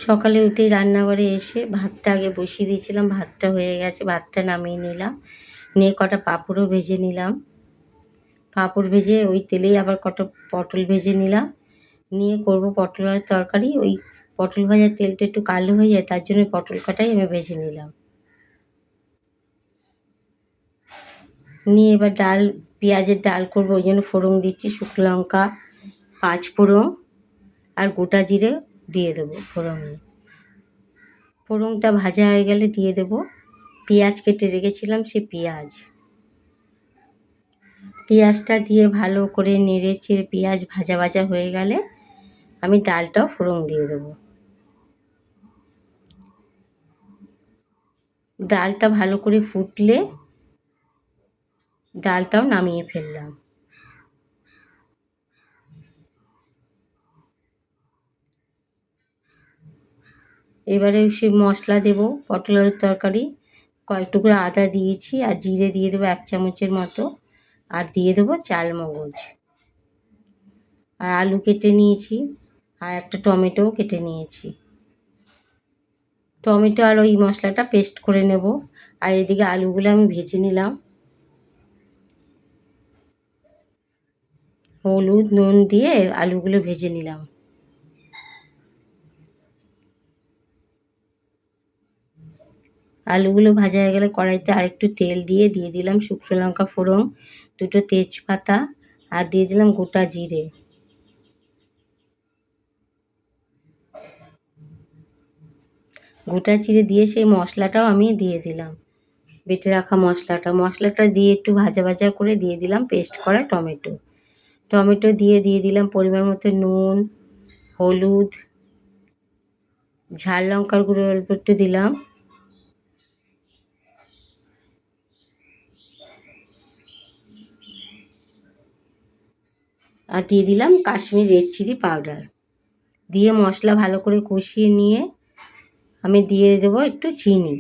সকালে উঠেই রান্নাঘরে এসে ভাতটা আগে বসিয়ে দিয়েছিলাম, ভাতটা হয়ে গেছে, ভাতটা নামিয়ে নিলাম, নিয়ে কটা পাঁপড়ও ভেজে নিলাম। পাঁপড় ভেজে ওই তেলেই আবার কটা পটল ভেজে নিলাম, নিয়ে করব পটল আলুর তরকারি। ওই পটল ভাজার তেলটা একটু কালো হয়ে যায়, তার জন্য পটল কটাই আমি ভেজে নিলাম। নিয়ে এবার পেঁয়াজের ডাল করবো, ওই জন্য ফোড়ন দিচ্ছি, শুকনো লঙ্কা, পাঁচ ফোড়ন আর গোটা জিরে দিয়ে দেবো ফোড়নে। ফোড়নটা ভাজা হয়ে গেলে দিয়ে দেব পেঁয়াজ কেটে রেখেছিলাম, সে পেঁয়াজটা দিয়ে ভালো করে নেড়ে চেড়ে পেঁয়াজ ভাজা ভাজা হয়ে গেলে আমি ডালটাও ফোড়ন দিয়ে দেবো। ডালটা ভালো করে ফুটলে ডালটাও নামিয়ে ফেললাম। এবারে সে মশলা দেব, পটল আলুর তরকারি, কয়েক টুকরো আদা দিয়েছি আর জিরে দিয়ে দেবো 1 চামচের মতো, আর দিয়ে দেবো চালমগজ, আর আলু কেটে নিয়েছি, আর একটা টমেটোও কেটে নিয়েছি। টমেটো আর ওই মশলাটা পেস্ট করে নেব। আর এদিকে আলুগুলো আমি ভেজে নিলাম, হলুদ নুন দিয়ে আলুগুলো ভেজে নিলাম। আলুগুলো ভাজা হয়ে গেলে কড়াইতে আরেকটু তেল দিয়ে দিলাম শুকনো লঙ্কা ফোড়ন, দুটো তেজপাতা, আর দিয়ে দিলাম গোটা জিরে। গোটা জিরে দিয়ে সেই মশলাটাও আমি দিয়ে দিলাম, বেটে রাখা মশলাটা দিয়ে একটু ভাজা ভাজা করে দিয়ে দিলাম পেস্ট করা টমেটো দিয়ে দিলাম পরিমাণ মতো নুন, হলুদ, ঝাল লঙ্কার গুঁড়ো অল্প একটু দিলাম, আর দিয়ে দিলাম কাশ্মীর রেড চিলি পাউডার। দিয়ে মশলা ভালো করে কষিয়ে নিয়ে আমি দিয়ে দেবো একটু চিনি।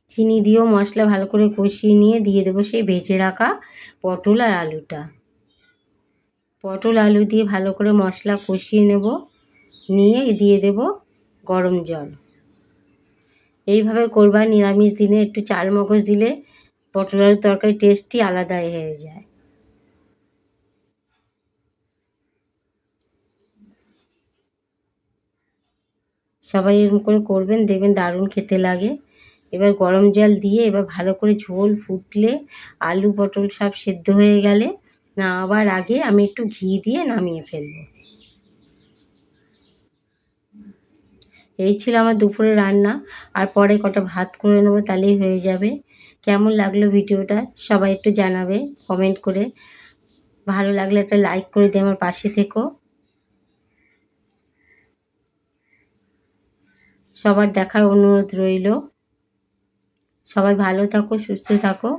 চিনি দিয়েও মশলা ভালো করে কষিয়ে নিয়ে দিয়ে দেবো সেই ভেজে রাখা পটল আর আলুটা। পটল আলু দিয়ে ভালো করে মশলা কষিয়ে নেব, নিয়ে দিয়ে দেব গরম জল। এইভাবে করবা, নিরামিষ দিনে একটু চালমগজ দিলে পটল আলুর তরকারি টেস্টই আলাদাই হয়ে যায়। সবাই এরকম করে করবেন, দেখবেন দারুণ খেতে লাগে। এবার গরম জল দিয়ে এবার ভালো করে ঝোল ফুটলে, আলু পটল সব সেদ্ধ হয়ে গেলে নামাবার আগে আমি একটু ঘি দিয়ে নামিয়ে ফেলবো। এই ছিল আমার দুপুরে রান্না, আর পরে কটা ভাত করে নেবো, তাহলেই হয়ে যাবে। কেমন লাগলো ভিডিওটা সবাই একটু জানাবে কমেন্ট করে। ভালো লাগলে একটা লাইক করে দিয়ে আমার পাশে থেকো। সবার দেখার অনুরোধ রইল। সবাই ভালো থাকো, সুস্থ থাকো।